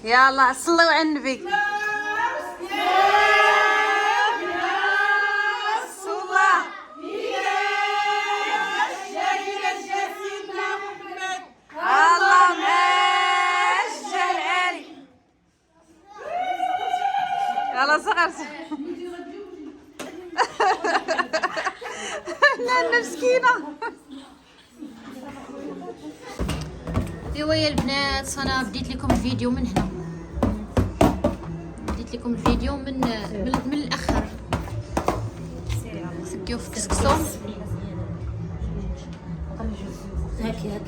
يلا صلوا على النبي. يلا صغر لا مسكينه. ايوا يا البنات، انا بديت لكم الفيديو من هنا، بديت لكم الفيديو من الاخر. سكيو في كسكسو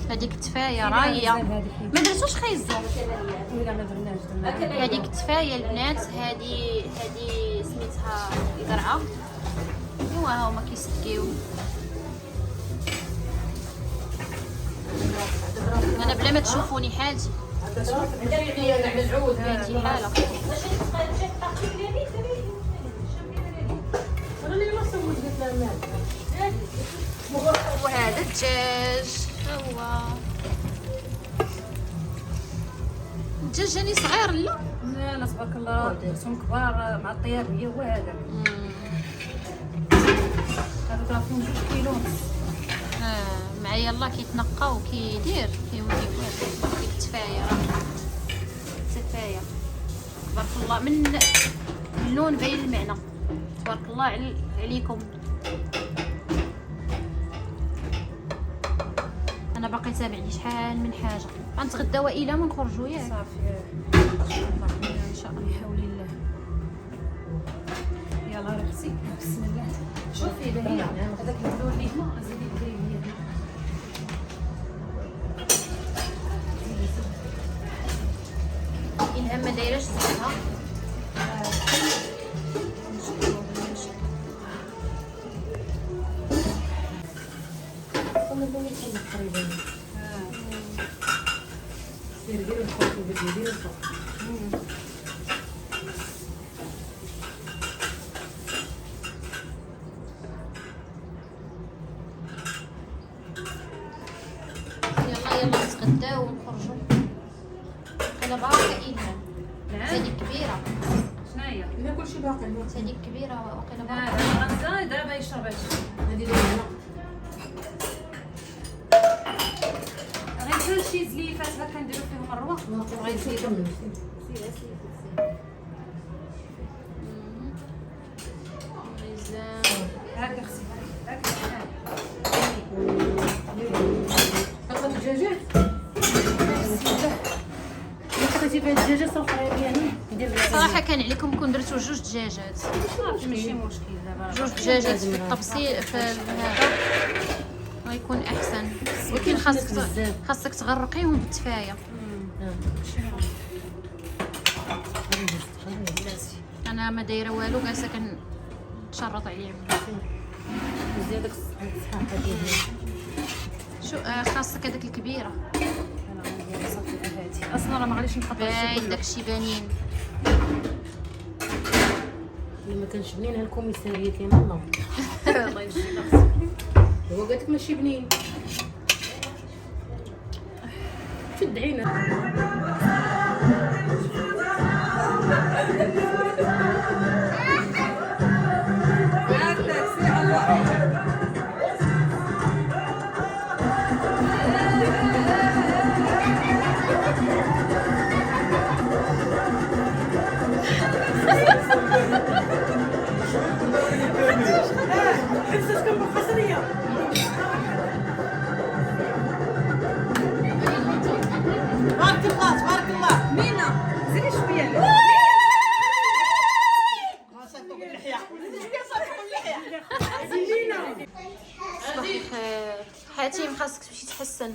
هذيك التفايه راهي ما درتوش خيزو. هذيك التفايه البنات، هذه سميتها القرعه. ايوا ها هما كيسكيو. انا بلا ما تشوفوني حالتي حالتي حاله. وهذا الدجاج هو الدجاج جاني صغير. لا لا تبارك الله، درتهم كبار مع الطيابيه. وهذا هذا راه فيهم 2 كيلو ونص. معايا الله كيتنقى وكيدير كيولي واعر. ديك التفايه راه تفايه تبارك الله، من اللون باين المعنى. تبارك الله عليكم. انا باقي تابعني شحال من حاجه. غنتغدى وإلا ما نخرجوا ياك صافي ان شاء الله بحول الله. يلا رختي بسم الله. شوفي هي هذاك اللون اللي هنا زيدي ديري هي الهم ما دايرهش زيتها. ديري الخوف وديري الخوف. يلا نتغداو ونخرجوا. انا باقي الهم هذه كبيره. شناهي؟ اذا كلشي باقي هذه كبيره وقيله باقي. لا غنزا دابا يشرب هادشي. هذه اللي هنا غير شي زليفات هكا نديرو فيهم الروح. غيزيدوا منهم. هاكا خصك هاكا تاخذ الدجاجات. خديتي فيها الدجاجات الاخرين يعني ندير صراحه كان عليكم كون درتو 2 دجاجات. صافي ماشي مشكل. دابا 2 دجاجات في الطبسي في هذا غيكون احسن. ولكن خاصك تغرقيهم بالتفايه. انا ما دايره والو، جالسه كنتشرط عليهم. زيادك الصحه ديالها. شو خاصك هذاك الكبيره. انا غندير صافي هادي اصلا راه ما غاديش نقطع باين داكشي بانين. اللي ما كانش بنين هالكوميساريه كاينه الله. الله يجزيك اختي. هو قالت لك ماشي بنين. تدعينا تبارك الله مينا زيدي شويه. حاتم خاصك تمشي تحسن.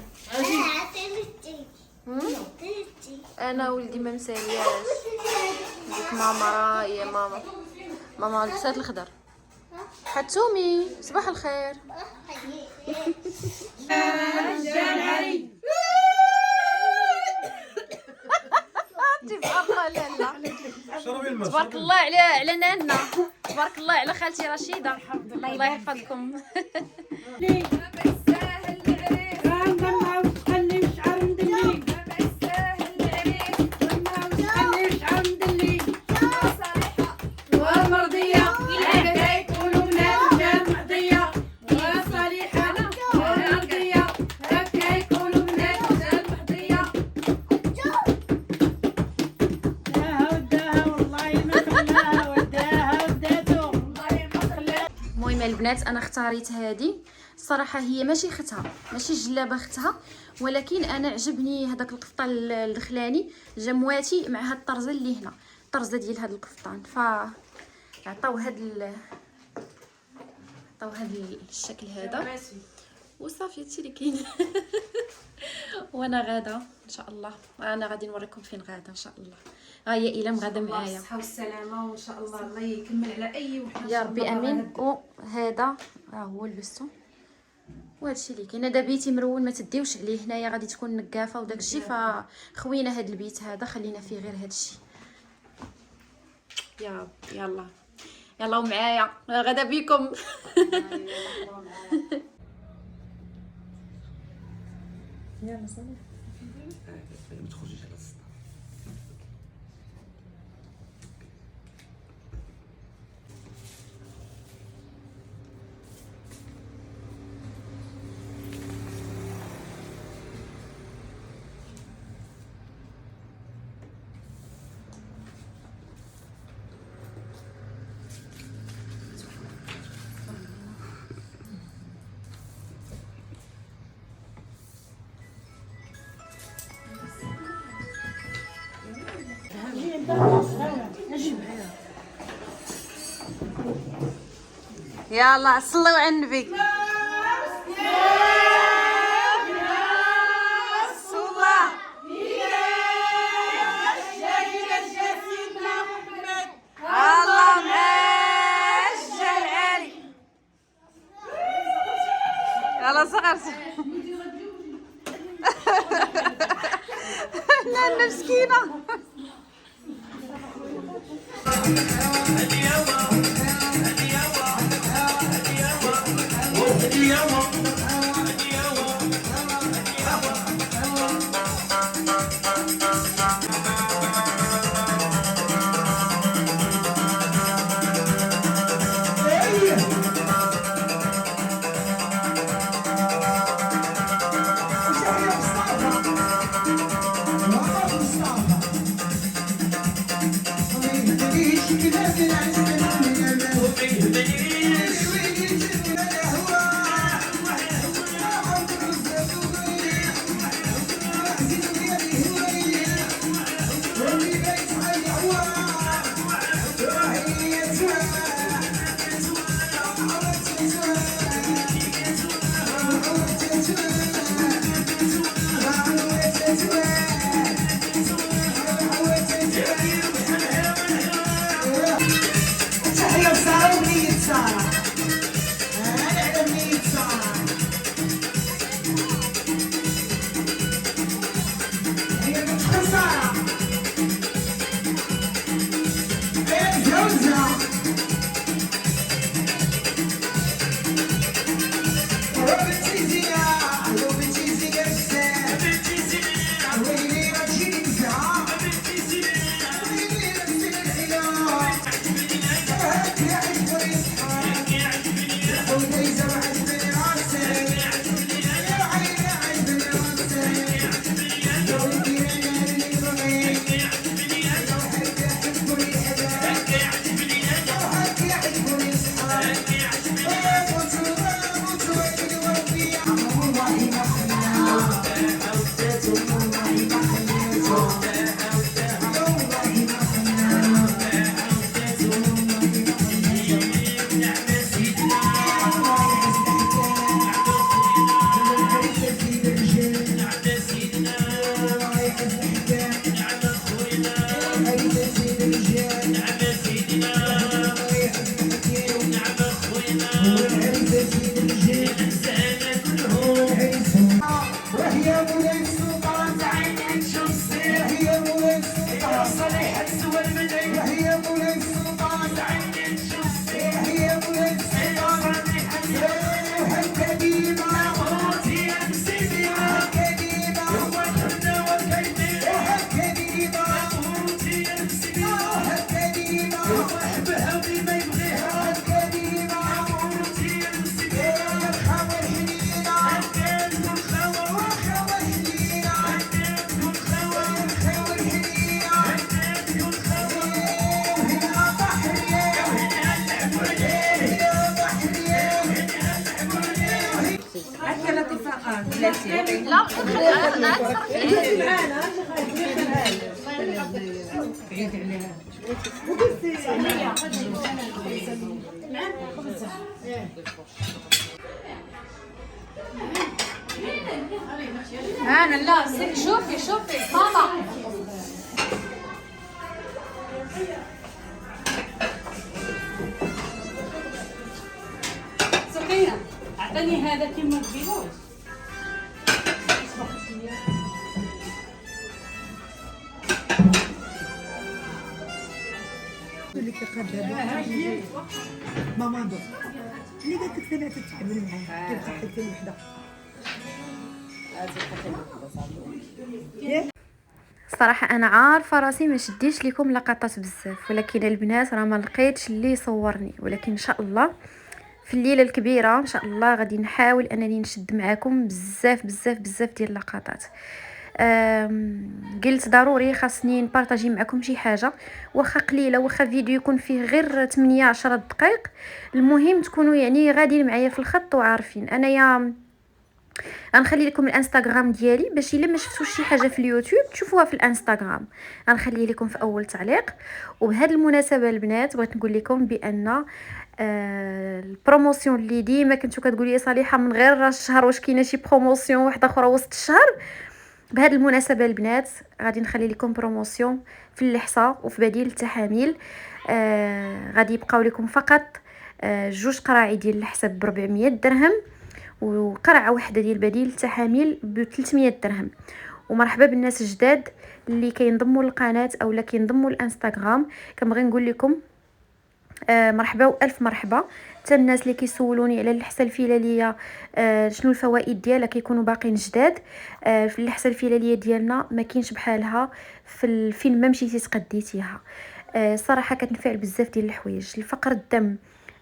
انا ولدي ما مسالياش. ديك ماما راهي ماما لبسات الخضر. حتومي صباح الخير. تبارك الله على نانا، تبارك الله على خالتي رشيده، الله يحفظكم. المهم البنات انا اختاريت هذه الصراحه، هي ماشي ختها ماشي جلابه ختها، ولكن انا عجبني هذاك القفطان الدخلاني جمواتي مع هاد الطرزه اللي هنا، الطرزه ديال هذا القفطان، ف عطاو هاد الشكل هذا وصافي هادشي اللي كاين. وانا غاده ان شاء الله، انا غادي نوريكم فين غاده ان شاء الله. ها هي ايلام غاده معايا، الصحه والسلامه وان شاء الله الله يكمل على اي وحده يا ربي امين. وهذا ها هو لبستو، وهادشي اللي كاين. هذا بيتي مرون ما تديوش عليه، هنايا غادي تكون نقافه وداكشي، فخوينا هاد البيت هذا خلينا فيه غير هادشي. يا رب يلا ومعايا غدا بيكم. يلا صافي ما تخرجيش على السطح. يلا صلوا على النبي. يلا صغرت. لا مسكينه. وهي مولاي السلطان عينك شو الصير، هي مولاي السلطان صالح لا انا لا شوفي ماما سكينة اعطيني هذا كلمة تبينوش اللي كيقدر ماما دو اللي قالت لك انا تتعامل معاها كيبقى حتى الوحده صراحه انا عارفه راسي ما شديتش لكم لقطات بزاف، ولكن البنات راه ما لقيتش اللي يصورني، ولكن ان شاء الله في الليله الكبيره ان شاء الله غادي نحاول انني نشد معكم بزاف بزاف بزاف ديال اللقطات. قلت ضروري خاصني نبارطاجي معكم شي حاجه، واخا قليله، واخا فيديو يكون فيه غير 8 10 دقائق، المهم تكونوا يعني غاديين معايا في الخط وعارفين. انايا غنخلي لكم الانستغرام ديالي باش الا ما شفتوش شي حاجه في اليوتيوب تشوفوها في الانستغرام، غنخليه لكم في اول تعليق. وبهذه المناسبه البنات بغيت نقول لكم بان البروموسيون اللي ديما كنتو كتقولي يا صالحه من غير الشهر واش كاينه شي بروموسيون واحده اخرى وسط الشهر، بهذه المناسبه البنات غادي نخلي لكم بروموسيون في اللحصه وفي بديل التحاميل. غادي يبقاو لكم فقط جوج قراعي ديال اللحسه ب 400 درهم، وقرعه واحده ديال بديل التحاميل ب 300 درهم. ومرحبا بالناس الجداد اللي كينضموا للقناه اولا كينضموا للانستغرام، كنبغي نقول لكم مرحبا والف مرحبا. حتى الناس اللي كيسولوني على اللحسه الفلاليه شنو الفوائد ديالها كيكونوا باقيين جداد، في اللحسه الفلاليه ديالنا ما كاينش بحالها في الفيلم ما مشيتي تقديتيها. صراحه كتنفع بزاف ديال الحوايج، الفقر الدم،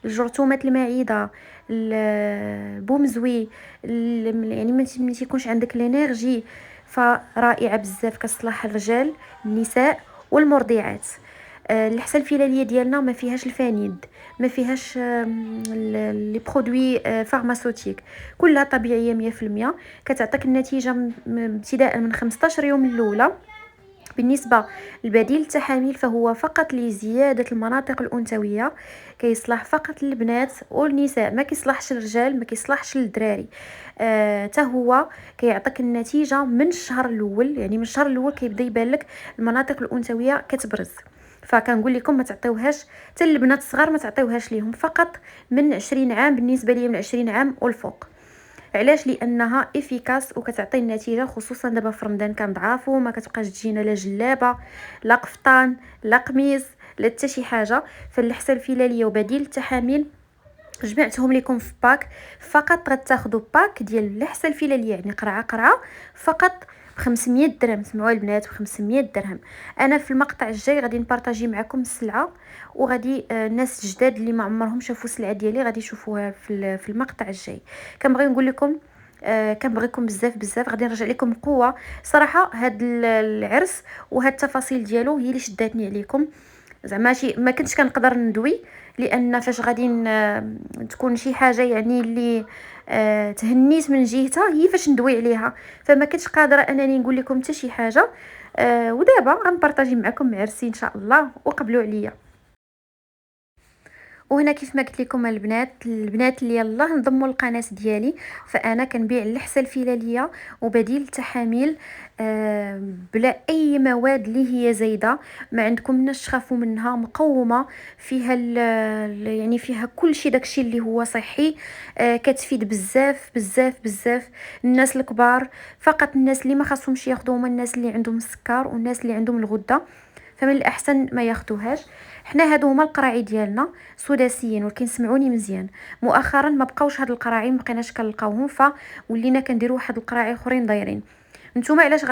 الجرثومات المعده، البومزوي، يعني ما تيكونش عندك الانرجي، فرائعه بزاف كتصلح الرجال النساء والمرضعات. اللحسه الفلاليه ديالنا ما فيهاش الفانيد، ما فيهاش لي برودوي فارماسوتيك، كلها طبيعيه 100%، كتعطيك النتيجه ابتداء من 15 يوم الاولى. بالنسبه للبديل التحاميل فهو فقط لزياده المناطق الانثويه، كيصلح فقط للبنات والنساء، ما كيصلحش للرجال، ما كيصلحش للدراري. حتى هو كيعطيك النتيجه من الشهر الاول، يعني من الشهر الاول كيبدا يبان لك المناطق الانثويه كتبرز. فكنقول لكم ما تعطيوهاش حتى البنات الصغار، ما تعطيوهاش ليهم فقط من 20 عام، بالنسبه لي من 20 عام والفوق. علاش؟ لانها افيكاس وكتعطي النتيجه، خصوصا دابا في رمضان كنضعافو، ما كتبقاش تجينا لا جلابه لا قفطان لا قميص لا حتى شي حاجه. فاللحسه الفلاليه وبديل التحاميل جمعتهم لكم في باك، فقط غتاخذوا باك ديال اللحسه الفلاليه، يعني قرعه فقط ب 500 درهم. سمعوا البنات، ب 500 درهم. انا في المقطع الجاي غادي نبارطاجي معكم السلعه، وغادي الناس الجداد اللي ما عمرهم شافوا السلعه ديالي غادي يشوفوها في المقطع الجاي. كنبغي نقول لكم كنبغيكم بزاف، غادي نرجع لكم بقوه. صراحه هاد العرس وهاد التفاصيل ديالو هي اللي شداتني عليكم، زعما ما كنتش كنقدر ندوي، لان فاش غادي تكون شي حاجه يعني اللي تهنيت من جهتها هي فاش ندوي عليها، فما كنتش قادره انني نقول لكم حتى شي حاجه. ودابا غنبارطاجي معكم عرسي ان شاء الله، وقبلوا عليا. وهنا كيف ما قلت لكم البنات اللي يلاه انضموا للقناه ديالي، فانا كنبيع اللحسه الفلاليه وبديل التحاميل بلا اي مواد اللي هي زايده، ما عندكمناش تخافوا منها، مقومه فيها يعني فيها كل شيء، داكشي اللي هو صحي. كتفيد بزاف الناس الكبار، فقط الناس اللي ما خاصهمش ياخذوا هما الناس اللي عندهم السكر والناس اللي عندهم الغده، فمن الاحسن ما ياخذوهاش. حنا هادو هما القراعي ديالنا سداسيين، ولكن سمعوني مزيان، مؤخرا ما بقاوش هاد القراعي، ما بقيناش كنلقاوهم، فولينا كنديروا واحد القراعي اخرين دايرين. نتوما علاش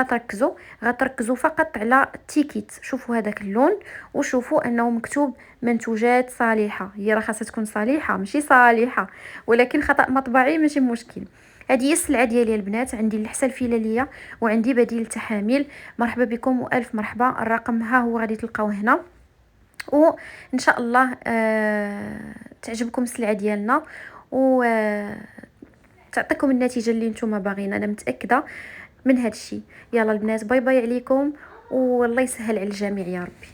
غتركزوا فقط على التيكيت، شوفوا هذاك اللون وشوفوا انه مكتوب منتوجات صالحه، هي راه خاصها تكون صالحه ماشي صالحه، ولكن خطا مطبعي ماشي مشكل. هذه هي السلعه ديالي البنات، عندي اللحسه الفلاليه وعندي بديل التحاميل. مرحبا بكم والف مرحبا، الرقم ها هو غادي تلقاوه هنا، وان شاء الله تعجبكم السلعه ديالنا و تعطيكم النتيجه اللي نتوما باغيين، انا متاكده من هذا الشيء. يلا البنات باي باي عليكم، والله يسهل على الجميع يا ربي.